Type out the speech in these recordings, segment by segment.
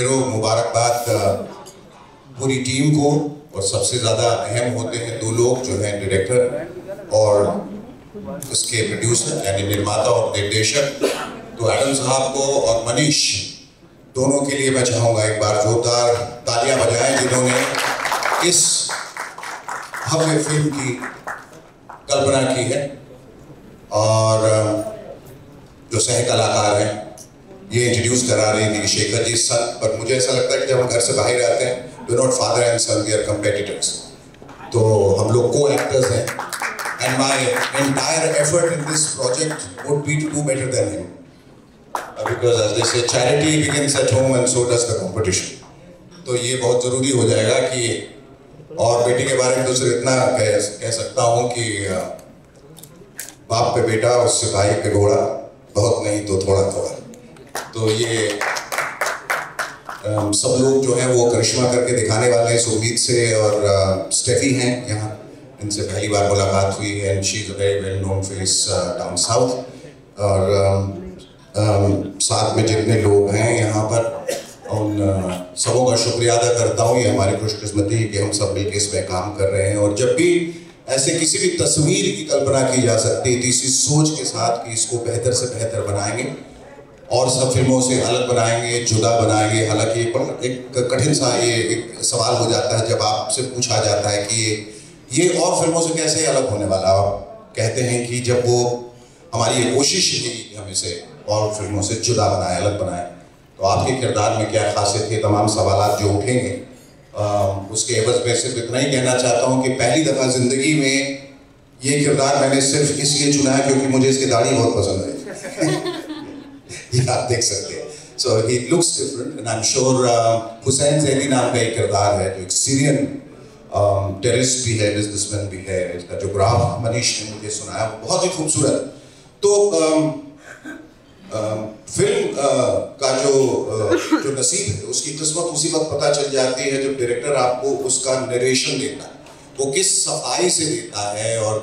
फिर मुबारकबाद पूरी टीम को, और सबसे ज़्यादा अहम होते हैं दो लोग जो हैं, डायरेक्टर और उसके प्रोड्यूसर यानी निर्माता और निर्देशक। तो एडम साहब को और मनीष दोनों के लिए मैं चाहूँगा एक बार जोरदार तालियां बजाएं, जिन्होंने इस भव्य फिल्म की कल्पना की है। और जो सह कलाकार हैं ये इंट्रोड्यूस करा रहे हैं शेखर जी सन, पर मुझे ऐसा लगता है कि जब हम घर से बाहर आते हैं, we not father and son, we are competitors. तो हम लोग को एक्टर्स हैं, and my entire effort in this project would be to do better than him, because as they say charity begins at home and so does the competition. तो ये बहुत ज़रूरी हो जाएगा कि, और बेटी के बारे में तो सिर्फ इतना कह सकता हूँ कि बाप पे बेटा, उससे भाई पे घोड़ा, बहुत नहीं तो थोड़ा थोड़ा। तो ये सब लोग जो हैं वो करिश्मा करके दिखाने वाले हैं, सुमीत से और स्टेफी हैं यहाँ, इनसे पहली बार मुलाकात हुई है, and she is a very well known face down south. और साथ में जितने लोग हैं यहाँ पर, उन सबों का शुक्रिया अदा करता हूँ। ये हमारी खुशकिस्मती है कि हम सब मिलकर इसमें काम कर रहे हैं, और जब भी ऐसे किसी भी तस्वीर की कल्पना की जा सकती है तो इसी सोच के साथ कि इसको बेहतर से बेहतर बनाएंगे और सब फिल्मों से अलग बनाएंगे, जुदा बनाएंगे। हालांकि एक कठिन सा ये एक सवाल हो जाता है जब आपसे पूछा जाता है कि ये और फिल्मों से कैसे अलग होने वाला। आप कहते हैं कि जब वो, हमारी ये कोशिश है कि हम इसे और फिल्मों से जुदा बनाएं, अलग बनाएं। तो आपके किरदार में क्या खासियत है, तमाम सवाल जो उठेंगे, उसके एवज में सिर्फ इतना ही कहना चाहता हूँ कि पहली दफ़ा ज़िंदगी में ये किरदार मैंने सिर्फ इसलिए चुना है क्योंकि मुझे इसकी दाढ़ी बहुत पसंद है। ये आप देख सकते हैं। So he looks different, and I am sure Hussain Zaidi नाम का एक किरदार है जो एक सीरियन टेररिस्ट भी है, बिजनेसमैन भी है। इसका जो ग्राफ मनीष ने मुझे सुनाया वो बहुत ही खूबसूरत। तो फिल्म का जो नसीब है, उसकी किस्मत उसी वक्त पता चल जाती है जब डायरेक्टर आपको उसका नरेशन देता है, वो किस सफाई से देता है, और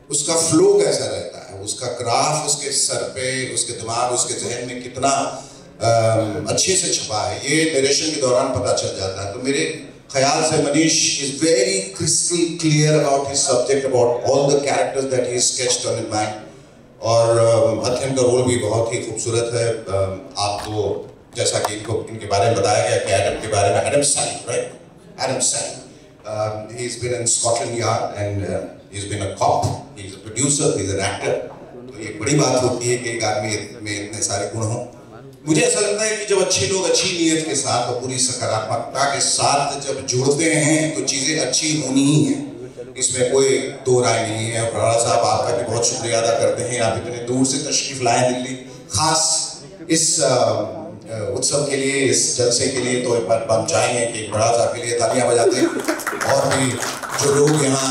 उसका फ्लो कैसा रहता है, उसका ग्राफ उसके सर पे, उसके दिमाग, उसके जहन में कितना अच्छे से छपा है, ये नरेशन के दौरान पता चल जाता है। तो मेरे ख्याल से Manish is very crystal clear about his subject, about all the characters that he sketched on his mind. और अध्ययन का रोल भी बहुत ही खूबसूरत है। आपको जैसा कि इनके बारे में बताया गया कि एडम के बारे में, Adam Sally, right, Adam Sally, he has been in Scotland Yard and he's been a cop, he's a producer, he's an actor। तो ये बड़ी बात होती है कि एक आदमी में इतने सारे गुण हों। मुझे ऐसा लगता है कि जब अच्छे लोग अच्छी नीयत के साथ और पूरी सकारात्मकता के साथ जब जुड़ते हैं तो चीज़ें अच्छी होनी ही हैं, इसमें कोई दो राय नहीं है। फराड़ा साहब, आपका भी बहुत शुक्रिया अदा करते हैं, आप इतने दूर से तशरीफ़ लाए दिल्ली, खास इस उत्सव के लिए, इस जलसे के लिए। तो एक बार हम चाहेंगे कि फराड़ा साहब के लिए तालियां बजाते हैं, और भी जो लोग यहाँ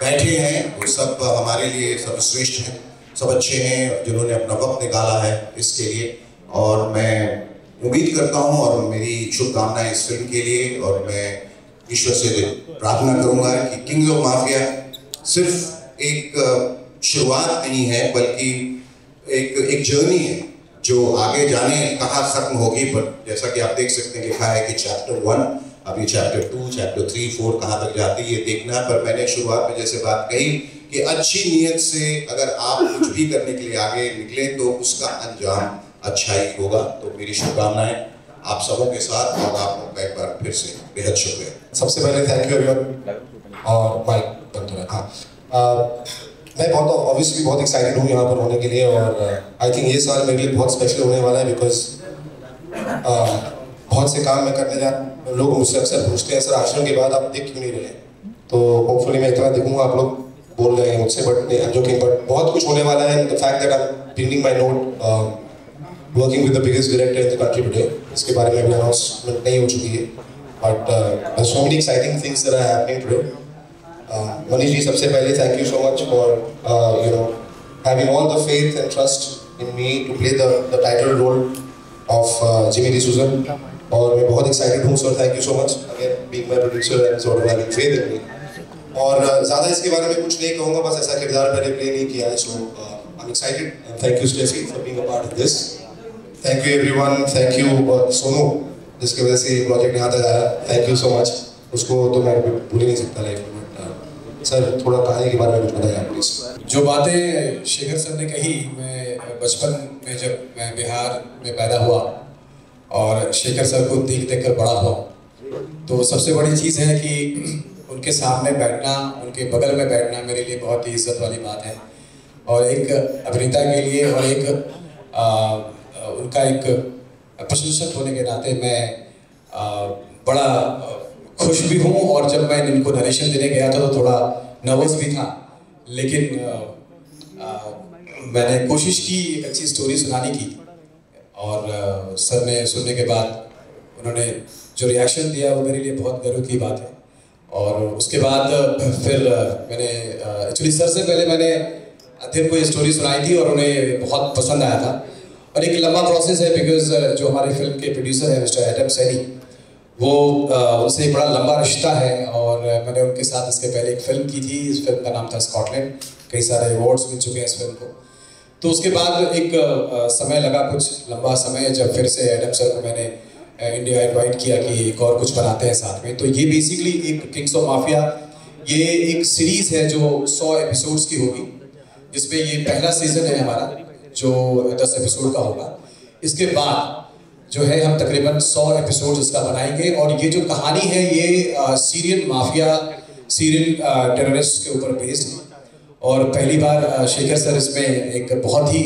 बैठे हैं वो सब हमारे लिए सब श्रेष्ठ हैं, सब अच्छे हैं, जिन्होंने अपना वक्त निकाला है इसके लिए। और मैं उम्मीद करता हूँ और मेरी शुभकामनाएं इस फिल्म के लिए, और मैं ईश्वर से प्रार्थना करूँगा कि किंग्स ऑफ माफिया सिर्फ एक शुरुआत नहीं है, बल्कि एक जर्नी है जो आगे जाने कहाँ ख़त्म होगी। पर जैसा कि आप देख सकते हैं लिखा है कि चैप्टर 1, अभी चैप्टर 2, चैप्टर 3, 4 कहाँ तक जाती है ये देखना। पर मैंने शुरुआत में जैसे बात कही कि अच्छी नीयत से अगर आप कुछ भी करने के लिए आगे निकले तो उसका अंजाम अच्छा ही होगा। तो मेरी शुभकामनाएं आप सबों के साथ, और आप लोग का एक बार फिर से बेहद शुक्रिया। सबसे पहले थैंक यू एवरीवन। और माइक बंद है। हाँ, मैं बहुत ऑब्वियसली बहुत एक्साइटेड हूँ यहाँ पर होने के लिए, और आई थिंक ये साल मेरे लिए बहुत स्पेशल होने वाला है, बिकॉज बहुत से काम मैं करने जा। लोग मुझसे अक्सर पूछते हैं, सर आश्रम के बाद आप दिख क्यों नहीं रहे? तो होपफुली मैं इतना दिखूंगा, आप लोग बोल रहे हैं मुझसे, बट बहुत कुछ होने वाला है। The fact that I am bringing my note, working with the biggest director in the country today, इसके बारे में अभी अनाउंसमेंट नहीं हो चुकी है, but so many exciting things that are happening today. Manish ji, सबसे पहले thank you so much for you know having all the faith and trust in me to play the title role of Jimmy D'Souza. और मैं बहुत excited हूँ sir, thank you so much again being my producer and sort of having faith in me. और ज़्यादा इसके बारे में कुछ नहीं कहूँगा, बस ऐसा किरदार मैंने प्ले नहीं किया है, so I am excited and thank you Steffi for being a part of this. Thank you everyone, thank you Sonu जिसकी वजह से ये प्रोजेक्ट यहाँ तक आया, थैंक यू सो मच। उसको तो मैं भूल ही नहीं सकता लाइफ में। सर थोड़ा कहानी के बारे में कुछ बताइए आप प्लीज़। जो बातें शेखर सर ने कही, मैं बचपन में जब मैं बिहार में पैदा हुआ और शेखर सर को देख कर बड़ा हुआ, तो सबसे बड़ी चीज़ है कि उनके सामने बैठना, उनके बगल में बैठना मेरे लिए बहुत ही इज्जत वाली बात है। और एक अभिनेता के लिए और एक उनका एक प्रशंसक होने के नाते मैं बड़ा खुश भी हूँ। और जब मैं इनको नरेशन देने गया था तो थोड़ा नर्वस भी था, लेकिन मैंने कोशिश की एक अच्छी स्टोरी सुनाने की। और सर ने सुनने के बाद उन्होंने जो रिएक्शन दिया वो मेरे लिए बहुत गर्व की बात है। और उसके बाद फिर मैंने एक्चुअली सर से पहले मैंने अध्ययन को ये स्टोरी सुनाई थी और उन्हें बहुत पसंद आया था। और एक लंबा प्रोसेस है, बिकॉज जो हमारे फिल्म के प्रोड्यूसर हैं मिस्टर एडम सैनी, वो उनसे एक बड़ा लंबा रिश्ता है। और मैंने उनके साथ इसके पहले एक फ़िल्म की थी, इस फिल्म का नाम था स्कॉटलैंड, कई सारे अवार्ड्स मिल चुके हैं इस फिल्म को। तो उसके बाद एक समय लगा, कुछ लंबा समय, जब फिर से एडम सर को मैंने इंडिया इनवाइट किया कि एक और कुछ बनाते हैं साथ में। तो ये बेसिकली एक किंग्स ऑफ माफिया, ये एक सीरीज़ है जो 100 एपिसोड्स की होगी, जिसमें ये पहला सीज़न है हमारा जो 10 एपिसोड का होगा। इसके बाद जो है हम तकरीबन 100 एपिसोड इसका बनाएंगे। और ये जो कहानी है ये सीरियन माफिया, सीरियन टेररिस्ट के ऊपर बेस्ड है। और पहली बार शेखर सर इसमें एक बहुत ही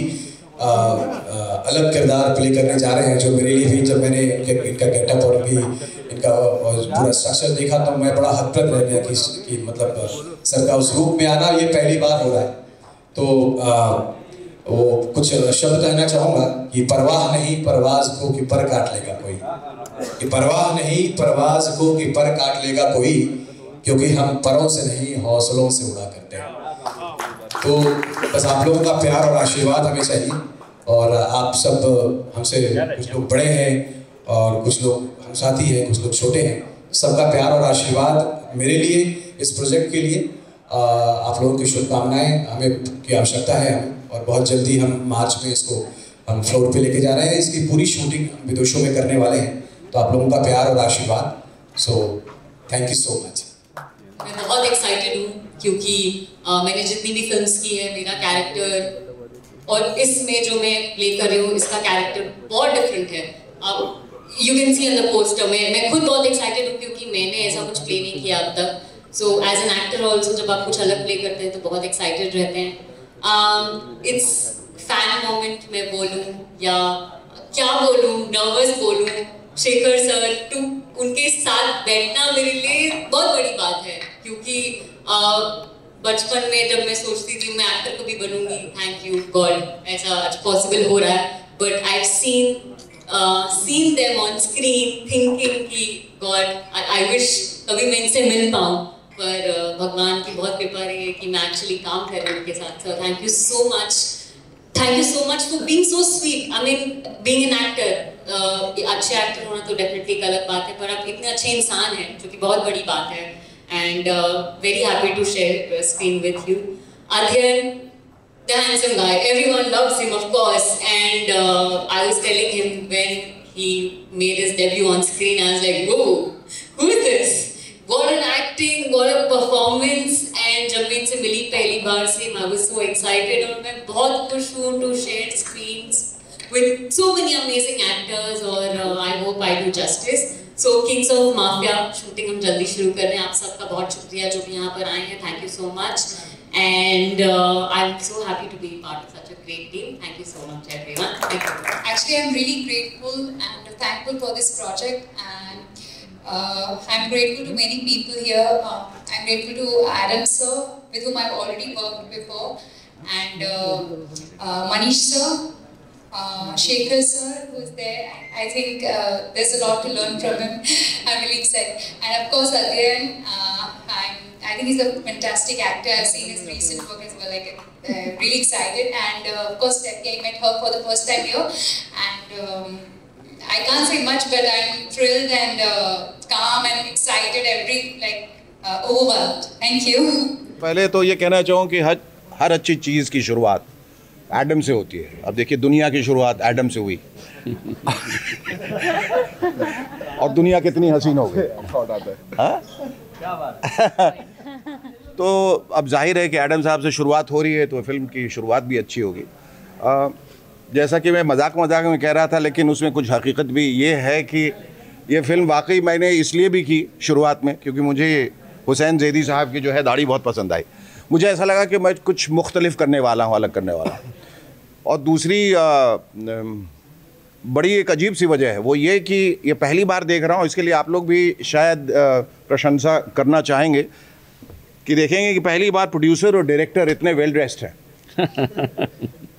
अलग किरदार प्ले करने जा रहे हैं, जो मेरे लिए भी, जब मैंने इनका गेटअप और भी इनका पूरा स्ट्रक्चर देखा तो मैं बड़ा हतप्रभ रह गया कि मतलब सर का उस रूप में आना ये पहली बार हो रहा है। तो वो कुछ शब्द कहना चाहूँगा कि परवाह नहीं परवाज को कि पर काट लेगा कोई, कि परवाह नहीं परवाज को कि पर काट लेगा कोई, क्योंकि हम परों से नहीं हौसलों से उड़ा करते हैं। तो बस आप लोगों का प्यार और आशीर्वाद हमें चाहिए। और आप सब हमसे, कुछ लोग बड़े हैं और कुछ लोग हम साथी हैं, कुछ लोग छोटे हैं, सबका प्यार और आशीर्वाद मेरे लिए, इस प्रोजेक्ट के लिए आप लोगों की शुभकामनाएं हमें की आवश्यकता है। और बहुत जल्दी हम मार्च में इसको हम फ्लोर पे लेके जा रहे हैं। इसकी पूरी शूटिंग विदेशों में करने वाले हैं, तो आप लोगों का प्यार और आशीर्वाद। So thank you so much. मैं बहुत एक्साइटेड हूँ क्योंकि मैंने जितनी भी फिल्म्स की है, मेरा कैरेक्टर और इसमें जो मैं प्ले कर रही हूँ इसका कैरेक्टर बहुत डिफरेंट है। अब you can see in the poster में मैं खुद बहुत एक्साइटेड हूँ क्योंकि मैंने ऐसा कुछ प्ले नहीं किया अब तक। So as an actor also जब आप कुछ अलग प्ले करते हैं तो बहुत एक्साइटेड रहते हैं। इट्स फैन मोमेंट मैं बोलूँ या क्या बोलूँ, नर्वस बोलूँ, शेखर सर टू उनके साथ बैठना मेरे लिए बहुत बड़ी बात है। क्योंकि बचपन में जब मैं सोचती थी मैं एक्टर कभी बनूंगी, थैंक यू गॉड ऐसा आज पॉसिबल हो रहा है। But I seen them on screen thinking कि गॉड आई विश कभी मैं इनसे मिल पाऊँ, पर भगवान की बहुत कृपा रही है कि मैं एक्चुअली काम कर रही हूँ उनके साथ। Sir thank you so much for being so sweet. I mean being an actor, अच्छे एक्टर होना तो डेफिनेटली एक अलग बात है, पर आप इतने अच्छे इंसान हैं जो कि बहुत बड़ी बात है। And very happy to share screen with you. अध्ययन, the handsome guy, everyone loves him of course, and I was telling him when he made his debut on screen, I was like, whoa, who is this? What an acting, what a performance. And जब मैं इनसे मिली पहली बार से I was so excited और मैं बहुत खुश हूँ to share screens with so many amazing actors और I hope I do justice. So Kings of Mafia shooting हम जल्दी शुरू कर रहे हैं। आप सबका बहुत शुक्रिया जो भी यहाँ पर आए हैं, thank you so much. And I'm so happy to be part of such a great team. Thank you so much everyone. Thank you. Actually, I'm really grateful and thankful for this project, and I'm grateful to many people here. I'm grateful to Adam sir, with whom I've already worked before, and Manish sir, Shekhar sir, who's there. I think there's a lot to learn from him. I'm really excited, and of course Adyan. I think he's a fantastic actor. I've seen his recent work as well. Like, really excited, and of course, I met her for the first time here, and I can't say much, but I'm thrilled and calm and excited, overwhelmed. Thank you. पहले तो ये कहना चाहूँ कि हर अच्छी चीज़ की शुरुआत Adam से होती है। अब देखिए दुनिया की शुरुआत एडम से हुई और दुनिया कितनी हसीन हो गई। हाँ? तो अब जाहिर है कि एडम साहब से शुरुआत हो रही है तो फिल्म की शुरुआत भी अच्छी होगी। जैसा कि मैं मजाक में कह रहा था, लेकिन उसमें कुछ हकीकत भी ये है कि ये फिल्म वाकई मैंने इसलिए भी की शुरुआत में क्योंकि मुझे हुसैन ज़ैदी साहब की जो है दाढ़ी बहुत पसंद आई। मुझे ऐसा लगा कि मैं कुछ मुख्तलिफ करने वाला हूँ, अलग करने वाला हूँ। और दूसरी बड़ी एक अजीब सी वजह है, वो ये कि ये पहली बार देख रहा हूँ, इसके लिए आप लोग भी शायद प्रशंसा करना चाहेंगे कि देखेंगे कि पहली बार प्रोड्यूसर और डायरेक्टर इतने वेल ड्रेस्ड हैं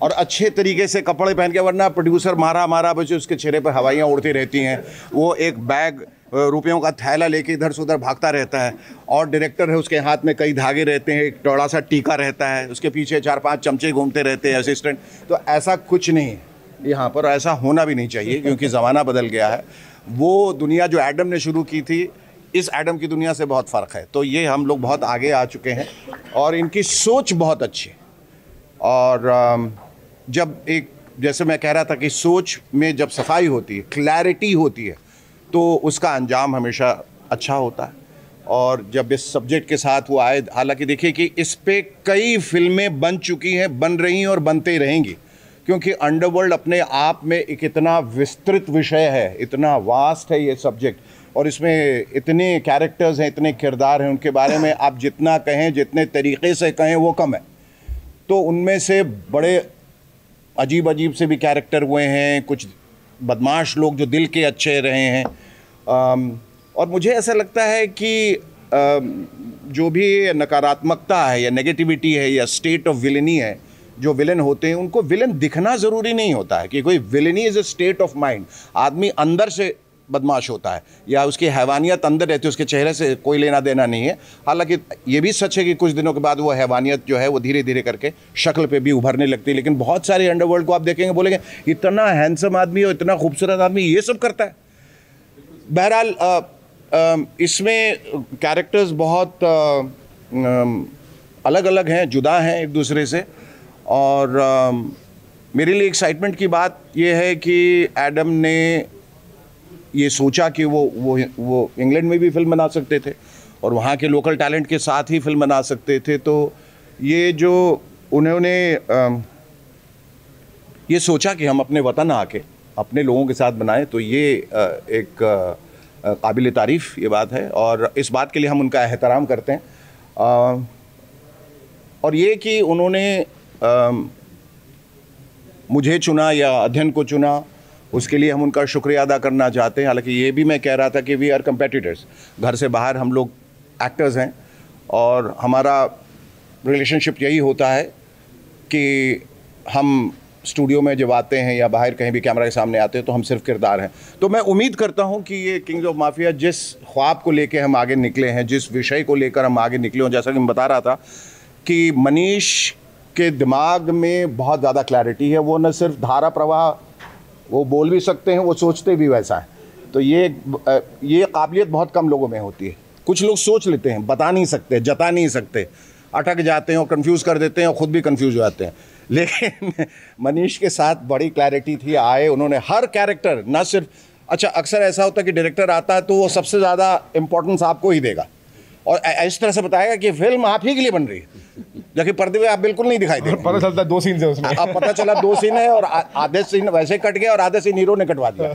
और अच्छे तरीके से कपड़े पहन के, वरना प्रोड्यूसर मारा बच्चे उसके चेहरे पर हवाइयाँ उड़ती रहती हैं, वो एक बैग रुपयों का थैला लेके इधर से उधर भागता रहता है, और डायरेक्टर है उसके हाथ में कई धागे रहते हैं, एक चौड़ा सा टीका रहता है, उसके पीछे 4-5 चमचे घूमते रहते हैं असिस्टेंट। तो ऐसा कुछ नहीं है यहाँ पर, ऐसा होना भी नहीं चाहिए क्योंकि ज़माना बदल गया है। वो दुनिया जो एडम ने शुरू की थी, इस एडम की दुनिया से बहुत फ़र्क है। तो ये हम लोग बहुत आगे आ चुके हैं और इनकी सोच बहुत अच्छी है। और जब एक, जैसे मैं कह रहा था कि सोच में जब सफाई होती है, क्लैरिटी होती है, तो उसका अंजाम हमेशा अच्छा होता है। और जब इस सब्जेक्ट के साथ वो आए, हालांकि देखिए कि इस पे कई फिल्में बन चुकी हैं, बन रही हैं और बनते रहेंगी, क्योंकि अंडरवर्ल्ड अपने आप में एक इतना विस्तृत विषय है, इतना वास्ट है ये सब्जेक्ट, और इसमें इतने कैरेक्टर्स हैं, इतने किरदार हैं, उनके बारे में आप जितना कहें, जितने तरीक़े से कहें वो कम है। तो उनमें से बड़े अजीब से भी कैरेक्टर हुए हैं, कुछ बदमाश लोग जो दिल के अच्छे रहे हैं। और मुझे ऐसा लगता है कि जो भी नकारात्मकता है या नेगेटिविटी है या स्टेट ऑफ विलनी है, जो विलन होते हैं उनको विलन दिखना ज़रूरी नहीं होता है कि कोई villainy is a state of mind. आदमी अंदर से बदमाश होता है या उसकी हैवानियत अंदर रहती है, उसके चेहरे से कोई लेना देना नहीं है। हालांकि ये भी सच है कि कुछ दिनों के बाद वो हैवानियत जो है वो धीरे धीरे करके शक्ल पे भी उभरने लगती है। लेकिन बहुत सारे अंडरवर्ल्ड को आप देखेंगे, बोलेंगे इतना हैंडसम आदमी और इतना खूबसूरत आदमी ये सब करता है। बहरहाल इसमें कैरेक्टर्स बहुत अलग अलग हैं, जुदा हैं एक दूसरे से। और मेरे लिए एक्साइटमेंट की बात यह है कि एडम ने ये सोचा कि वो इंग्लैंड में भी फिल्म बना सकते थे और वहाँ के लोकल टैलेंट के साथ ही फिल्म बना सकते थे। तो ये जो उन्होंने ये सोचा कि हम अपने वतन आके अपने लोगों के साथ बनाएं, तो ये एक काबिल तारीफ़ ये बात है और इस बात के लिए हम उनका एहतराम करते हैं। और ये कि उन्होंने मुझे चुना या अध्ययन को चुना, उसके लिए हम उनका शुक्रिया अदा करना चाहते हैं। हालांकि ये भी मैं कह रहा था कि वी आर कंपेटिटर्स, घर से बाहर हम लोग एक्टर्स हैं और हमारा रिलेशनशिप यही होता है कि हम स्टूडियो में जब आते हैं या बाहर कहीं भी कैमरा के सामने आते हैं तो हम सिर्फ किरदार हैं। तो मैं उम्मीद करता हूं कि ये किंग्स ऑफ माफिया जिस ख्वाब को लेकर हम आगे निकले हैं, जिस विषय को लेकर हम आगे निकले हों, जैसा कि मैं बता रहा था कि मनीष के दिमाग में बहुत ज़्यादा क्लैरिटी है। वो न सिर्फ धारा प्रवाह वो बोल भी सकते हैं, वो सोचते भी वैसा है। तो ये काबिलियत बहुत कम लोगों में होती है। कुछ लोग सोच लेते हैं, बता नहीं सकते, जता नहीं सकते, अटक जाते हैं और कंफ्यूज कर देते हैं और ख़ुद भी कंफ्यूज हो जाते हैं। लेकिन मनीष के साथ बड़ी क्लैरिटी थी, आए उन्होंने हर कैरेक्टर, ना सिर्फ, अच्छा अक्सर ऐसा होता है कि डायरेक्टर आता है तो वो सबसे ज़्यादा इम्पोर्टेंस आपको ही देगा और इस तरह से बताएगा कि फिल्म आप ही के लिए बन रही है, जबकि पर्दे पे आप बिल्कुल नहीं दिखाई देते। पता चलता 2 सीन है उसमें। अब पता चला 2 सीन है और आधे सीन वैसे कट गए और आधे सीन हीरो ने कटवा दिया,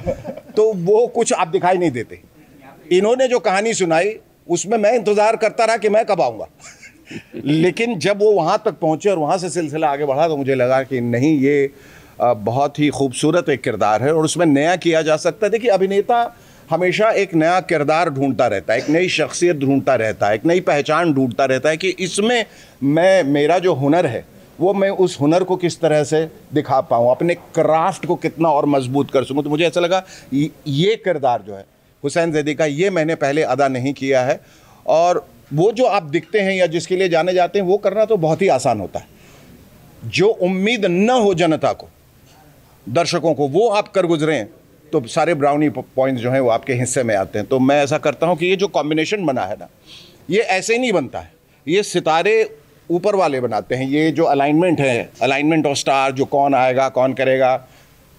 तो वो कुछ आप दिखाई नहीं देते। इन्होंने जो कहानी सुनाई उसमें मैं इंतज़ार करता रहा कि मैं कब आऊँगा लेकिन जब वो वहाँ तक पहुँचे और वहाँ से सिलसिला आगे बढ़ा तो मुझे लगा कि नहीं, ये बहुत ही खूबसूरत एक किरदार है और उसमें नया किया जा सकता है। देखिए, अभिनेता हमेशा एक नया किरदार ढूंढता रहता है, एक नई शख्सियत ढूंढता रहता है, एक नई पहचान ढूंढता रहता है कि इसमें मेरा जो हुनर है वो मैं उस हुनर को किस तरह से दिखा पाऊँ, अपने क्राफ्ट को कितना और मजबूत कर सकूँ। तो मुझे ऐसा लगा ये किरदार जो है हुसैन ज़ैदी का, ये मैंने पहले अदा नहीं किया है और वो जो आप दिखते हैं या जिसके लिए जाने जाते हैं वो करना तो बहुत ही आसान होता है। जो उम्मीद न हो जनता को, दर्शकों को, वो आप कर गुजरें तो सारे ब्राउनी पॉइंट्स जो हैं वो आपके हिस्से में आते हैं। तो मैं ऐसा करता हूं कि ये जो कॉम्बिनेशन बना है ना, ये ऐसे ही नहीं बनता है। ये सितारे ऊपर वाले बनाते हैं। ये जो अलाइनमेंट है, अलाइनमेंट ऑफ स्टार, जो कौन आएगा, कौन करेगा,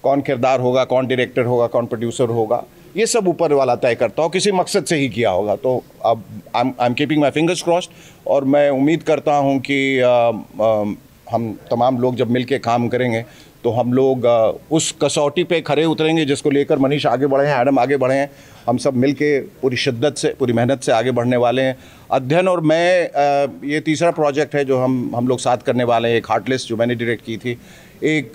कौन किरदार होगा, कौन डायरेक्टर होगा, कौन प्रोड्यूसर होगा, ये सब ऊपर वाला तय करता हो, किसी मकसद से ही किया होगा। तो अब I am keeping my fingers crossed, और मैं उम्मीद करता हूँ कि हम तमाम लोग जब मिल के काम करेंगे तो हम लोग उस कसौटी पे खरे उतरेंगे जिसको लेकर मनीष आगे बढ़े हैं, एडम आगे बढ़े हैं। हम सब मिल के पूरी शिद्दत से, पूरी मेहनत से आगे बढ़ने वाले हैं। अध्ययन और मैं, ये तीसरा प्रोजेक्ट है जो हम लोग साथ करने वाले हैं। एक हार्टलेस जो मैंने डायरेक्ट की थी, एक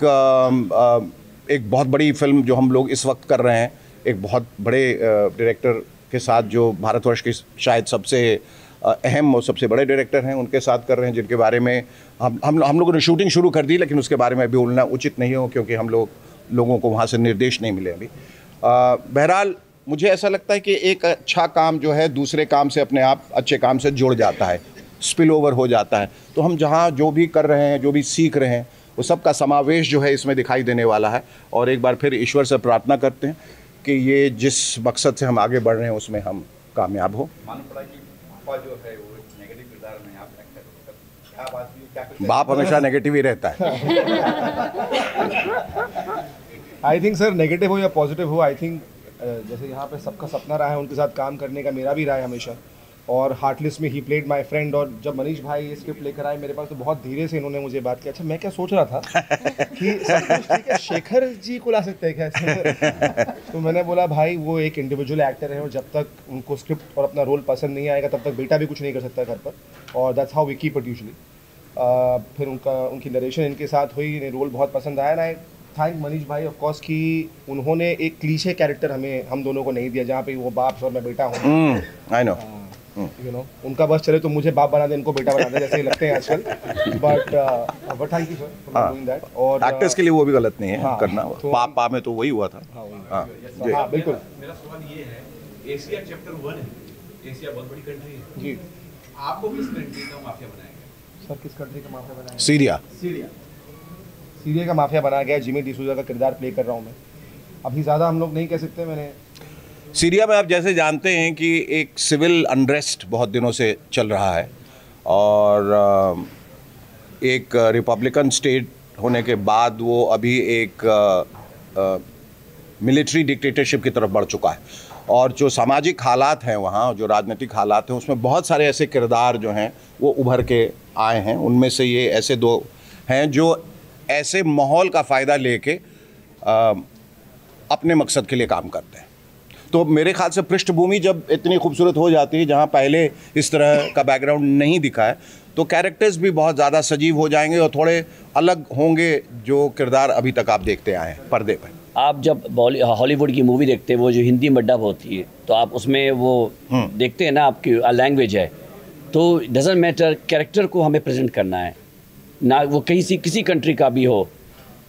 बहुत बड़ी फिल्म जो हम लोग इस वक्त कर रहे हैं, एक बहुत बड़े डायरेक्टर के साथ जो भारतवर्ष के शायद सबसे अहम और सबसे बड़े डायरेक्टर हैं, उनके साथ कर रहे हैं, जिनके बारे में हम लोगों ने शूटिंग शुरू कर दी, लेकिन उसके बारे में अभी बोलना उचित नहीं हो क्योंकि हम लोगों को वहाँ से निर्देश नहीं मिले अभी। बहरहाल मुझे ऐसा लगता है कि एक अच्छा काम जो है दूसरे काम से अपने आप अच्छे काम से जुड़ जाता है, स्पिल ओवर हो जाता है। तो हम जहाँ जो भी कर रहे हैं, जो भी सीख रहे हैं, वो सब का समावेश जो है इसमें दिखाई देने वाला है। और एक बार फिर ईश्वर से प्रार्थना करते हैं कि ये जिस मकसद से हम आगे बढ़ रहे हैं उसमें हम कामयाब हो। बाप हमेशा नेगेटिव ही रहता है। आई थिंक सर, नेगेटिव हो या पॉजिटिव हो, आई थिंक जैसे यहाँ पे सबका सपना रहा है उनके साथ काम करने का, मेरा भी रहा है हमेशा। और हार्टलेस में ही प्लेड माय फ्रेंड, और जब मनीष भाई ये स्क्रिप्ट लेकर आए मेरे पास तो बहुत धीरे से इन्होंने मुझे बात की। अच्छा, मैं क्या सोच रहा था कि सब कुछ ठीक है, शेखर जी को ला सकते हैं क्या? तो मैंने बोला भाई वो एक इंडिविजुअल एक्टर है और जब तक उनको स्क्रिप्ट और अपना रोल पसंद नहीं आएगा तब तक बेटा भी कुछ नहीं कर सकता घर पर, और that's how we keep it usually. फिर उनकी नरेशन इनके साथ हुई, इन्हें रोल बहुत पसंद आया। ना थैंक मनीष भाई ऑफ कोर्स कि उन्होंने एक क्लीशे कैरेक्टर हम दोनों को नहीं दिया जहाँ पे वो बाप और मैं बेटा हूँ। आई नो, यू नो, उनका बस चले तो मुझे बाप बना दे, इनको बेटा बना दे, जैसे ही लगते हैं आजकल। But thank you sir for doing that. और एक्टर्स के लिए वो भी गलत नहीं है हाँ, करना। तो पापा में तो वही हुआ था। हाँ बिल्कुल। मेरा सवाल ये है, एशिया चैप्टर 1 है, एशिया बहुत बड़ी कंट्री है जी, आपको किस कंट्री का माफिया बनाया गया? सर किस कंट्री का माफिया बनाया? सीरिया। सीरिया का माफिया बनाया गया। जिमी डिसूजा का किरदार प्ले कर रहा हूँ मैं। अभी ज़्यादा हम लोग नहीं कह सकते। मैंने सीरिया में आप जैसे जानते हैं कि एक सिविल अनरेस्ट बहुत दिनों से चल रहा है, और एक रिपब्लिकन स्टेट होने के बाद वो अभी एक मिलिट्री डिक्टेटरशिप की तरफ बढ़ चुका है। और जो सामाजिक हालात हैं वहाँ, जो राजनीतिक हालात हैं, उसमें बहुत सारे ऐसे किरदार जो हैं वो उभर के आए हैं। उनमें से ये ऐसे दो हैं जो ऐसे माहौल का फ़ायदा लेके अपने मकसद के लिए काम करते हैं। तो मेरे ख्याल से पृष्ठभूमि जब इतनी खूबसूरत हो जाती है, जहाँ पहले इस तरह का बैकग्राउंड नहीं दिखा है, तो कैरेक्टर्स भी बहुत ज़्यादा सजीव हो जाएंगे और थोड़े अलग होंगे जो किरदार अभी तक आप देखते आए हैं पर्दे पर। आप जब हॉलीवुड की मूवी देखते हैं, वो जो हिंदी में डब होती है, तो आप उसमें वो देखते हैं ना, आपकी लैंग्वेज है, तो डजंट मैटर, कैरेक्टर को हमें प्रेजेंट करना है ना, वो किसी कंट्री का भी हो।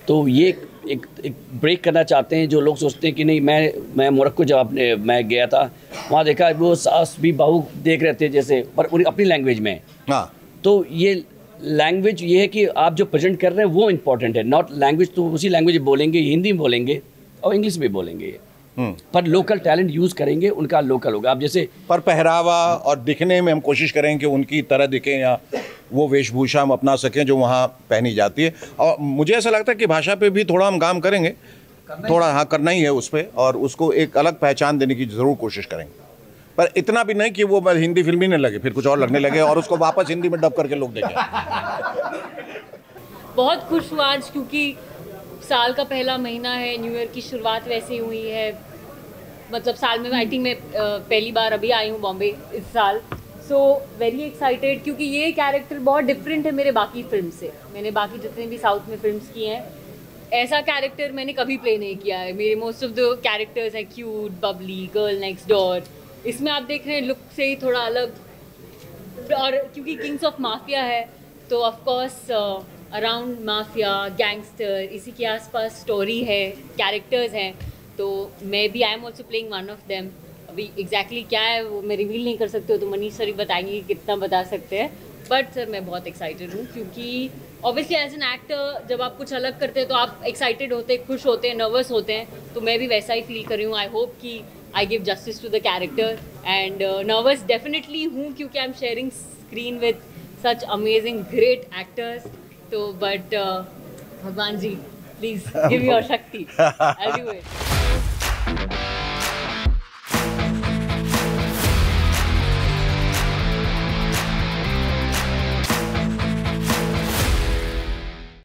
तो ये एक ब्रेक करना चाहते हैं जो लोग सोचते हैं कि नहीं, मैं मोरक्को जब मैं गया था, वहाँ देखा वो सास भी बहू देख रहे थे जैसे, पर उनकी अपनी लैंग्वेज में। हाँ, तो ये लैंग्वेज ये है कि आप जो प्रेजेंट कर रहे हैं वो इम्पोर्टेंट है, नॉट लैंग्वेज। तो उसी लैंग्वेज बोलेंगे, हिंदी में बोलेंगे और इंग्लिश में बोलेंगे, पर लोकल टैलेंट यूज़ करेंगे, उनका लोकल होगा। आप जैसे पर पहरावा और दिखने में हम कोशिश करें कि उनकी तरह दिखें या वो वेशभूषा हम अपना सकें जो वहाँ पहनी जाती है। और मुझे ऐसा लगता है कि भाषा पे भी थोड़ा हम काम करेंगे, थोड़ा हाँ करना ही है उस पर, और उसको एक अलग पहचान देने की ज़रूर कोशिश करेंगे। पर इतना भी नहीं कि वो हिंदी फिल्म ही नहीं लगे, फिर कुछ और लगने लगे और उसको वापस हिंदी में डब करके लोग देखें। बहुत खुश हुआ आज, क्योंकि साल का पहला महीना है, न्यू ईयर की शुरुआत वैसे हुई है। मतलब साल में आई थिंक मैं पहली बार अभी आई हूँ बॉम्बे इस साल। सो वेरी एक्साइटेड, क्योंकि ये कैरेक्टर बहुत डिफरेंट है मेरे बाकी फिल्म से। मैंने बाकी जितने भी साउथ में फिल्म्स की हैं, ऐसा कैरेक्टर मैंने कभी प्ले नहीं किया है। मेरे मोस्ट ऑफ द कैरेक्टर्स हैं cute, Babli, girl next door. इसमें आप देख रहे हैं लुक से ही थोड़ा अलग, और क्योंकि किंग्स ऑफ माफिया है तो of course around mafia, gangster, इसी के आसपास स्टोरी है, कैरेक्टर्स हैं। तो मैं भी I am also playing one of them. अभी एग्जैक्टली क्या है वो मैं रिवील नहीं कर सकती हूँ, तो मनीष सर ही बताएंगे कि कितना बता सकते हैं। बट सर मैं बहुत एक्साइटेड हूँ, क्योंकि ऑब्वियसली एज एन एक्टर जब आप कुछ अलग करते हैं तो आप एक्साइटेड होते हैं, खुश होते हैं, नर्वस होते हैं। तो मैं भी वैसा ही फील कर रही हूँ। आई होप कि I give justice to the character, and nervous definitely हूँ क्योंकि I am sharing screen with such amazing, great actors. So, but Bhagwan ji, please give me your Shakti. I'll do it.